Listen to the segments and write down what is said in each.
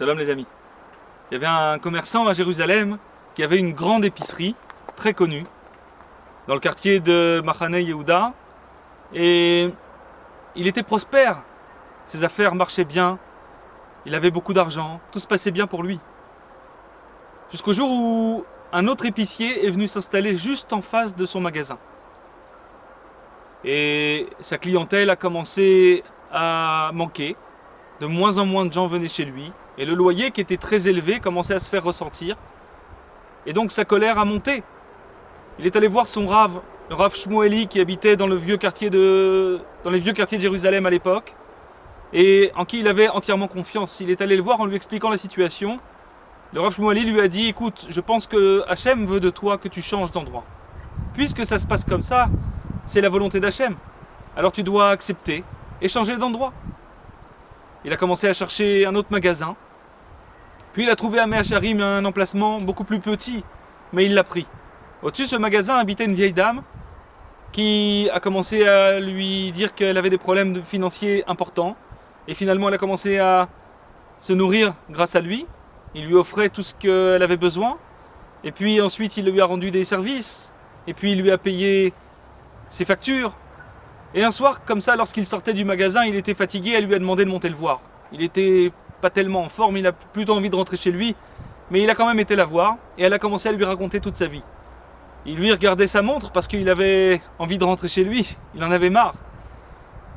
Shalom les amis. Il y avait un commerçant à Jérusalem qui avait une grande épicerie, très connue, dans le quartier de Machane Yehuda. Et il était prospère, ses affaires marchaient bien, il avait beaucoup d'argent, tout se passait bien pour lui. Jusqu'au jour où un autre épicier est venu s'installer juste en face de son magasin. Et sa clientèle a commencé à manquer, de moins en moins de gens venaient chez lui, et le loyer qui était très élevé commençait à se faire ressentir. Et donc sa colère a monté. Il est allé voir son Rav, le Rav Shmueli qui habitait dans les vieux quartiers de Jérusalem à l'époque, et en qui il avait entièrement confiance. Il est allé le voir en lui expliquant la situation. Le Rav Shmueli lui a dit: écoute, je pense que Hachem veut de toi que tu changes d'endroit. Puisque ça se passe comme ça, c'est la volonté d'Hachem. Alors tu dois accepter et changer d'endroit. Il a commencé à chercher un autre magasin. Puis il a trouvé à Mea Shearim un emplacement beaucoup plus petit, mais il l'a pris. Au-dessus de ce magasin habitait une vieille dame qui a commencé à lui dire qu'elle avait des problèmes financiers importants. Et finalement, elle a commencé à se nourrir grâce à lui. Il lui offrait tout ce qu'elle avait besoin. Et puis ensuite, il lui a rendu des services. Et puis il lui a payé ses factures. Et un soir, comme ça, lorsqu'il sortait du magasin, il était fatigué, elle lui a demandé de monter le voir. Il était pas tellement en forme, il a plutôt envie de rentrer chez lui, mais il a quand même été la voir, et elle a commencé à lui raconter toute sa vie. Il lui regardait sa montre parce qu'il avait envie de rentrer chez lui, il en avait marre.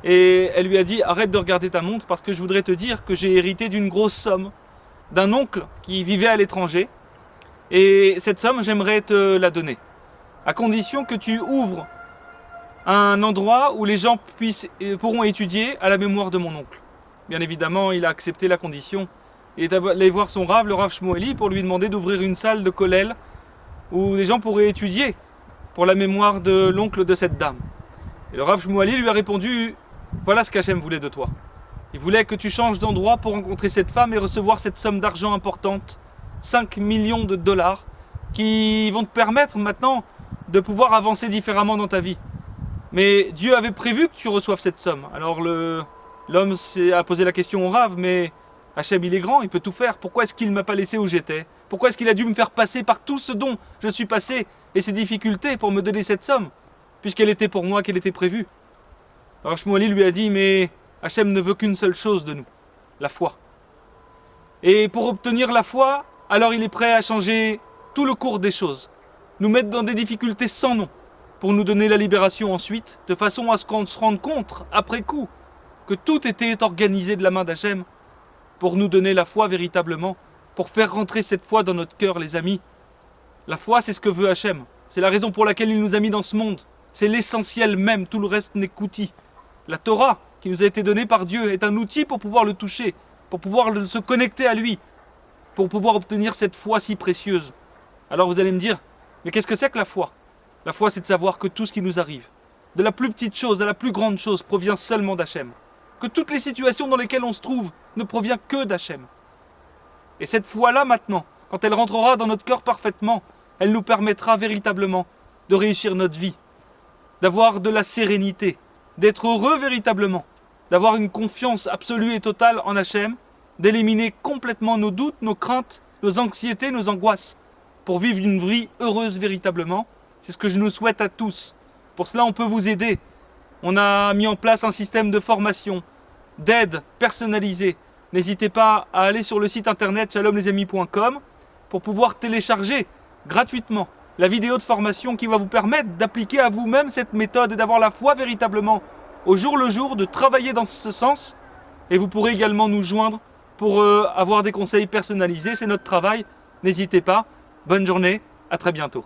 Et elle lui a dit: arrête de regarder ta montre parce que je voudrais te dire que j'ai hérité d'une grosse somme d'un oncle qui vivait à l'étranger, et cette somme, j'aimerais te la donner, à condition que tu ouvres un endroit où les gens pourront étudier à la mémoire de mon oncle. Bien évidemment, il a accepté la condition. Il est allé voir son Rav, le Rav Shmueli, pour lui demander d'ouvrir une salle de kollel où les gens pourraient étudier pour la mémoire de l'oncle de cette dame. Et le Rav Shmueli lui a répondu: voilà ce qu'Hachem voulait de toi. Il voulait que tu changes d'endroit pour rencontrer cette femme et recevoir cette somme d'argent importante, 5 millions de dollars, qui vont te permettre maintenant de pouvoir avancer différemment dans ta vie. Mais Dieu avait prévu que tu reçoives cette somme. Alors l'homme a posé la question au Rav: mais Hachem il est grand, il peut tout faire. Pourquoi est-ce qu'il ne m'a pas laissé où j'étais? Pourquoi est-ce qu'il a dû me faire passer par tout ce dont je suis passé et ces difficultés pour me donner cette somme, puisqu'elle était pour moi, qu'elle était prévue? Alors Shmueli lui a dit: mais Hachem ne veut qu'une seule chose de nous, la foi. Et pour obtenir la foi, alors il est prêt à changer tout le cours des choses, nous mettre dans des difficultés sans nom, pour nous donner la libération ensuite, de façon à ce qu'on se rende compte, après coup, que tout était organisé de la main d'Hachem, pour nous donner la foi véritablement, pour faire rentrer cette foi dans notre cœur, les amis. La foi, c'est ce que veut Hachem. C'est la raison pour laquelle il nous a mis dans ce monde. C'est l'essentiel même, tout le reste n'est qu'outil. La Torah, qui nous a été donnée par Dieu, est un outil pour pouvoir le toucher, pour pouvoir se connecter à lui, pour pouvoir obtenir cette foi si précieuse. Alors vous allez me dire: mais qu'est-ce que c'est que la foi? La foi, c'est de savoir que tout ce qui nous arrive, de la plus petite chose à la plus grande chose, provient seulement d'Hachem. Que toutes les situations dans lesquelles on se trouve ne provient que d'Hachem. Et cette foi-là, maintenant, quand elle rentrera dans notre cœur parfaitement, elle nous permettra véritablement de réussir notre vie, d'avoir de la sérénité, d'être heureux véritablement, d'avoir une confiance absolue et totale en Hachem, d'éliminer complètement nos doutes, nos craintes, nos anxiétés, nos angoisses, pour vivre une vie heureuse véritablement. C'est ce que je nous souhaite à tous. Pour cela, on peut vous aider. On a mis en place un système de formation, d'aide personnalisée. N'hésitez pas à aller sur le site internet shalomlesamis.com pour pouvoir télécharger gratuitement la vidéo de formation qui va vous permettre d'appliquer à vous-même cette méthode et d'avoir la foi véritablement au jour le jour, de travailler dans ce sens. Et vous pourrez également nous joindre pour avoir des conseils personnalisés. C'est notre travail. N'hésitez pas. Bonne journée. À très bientôt.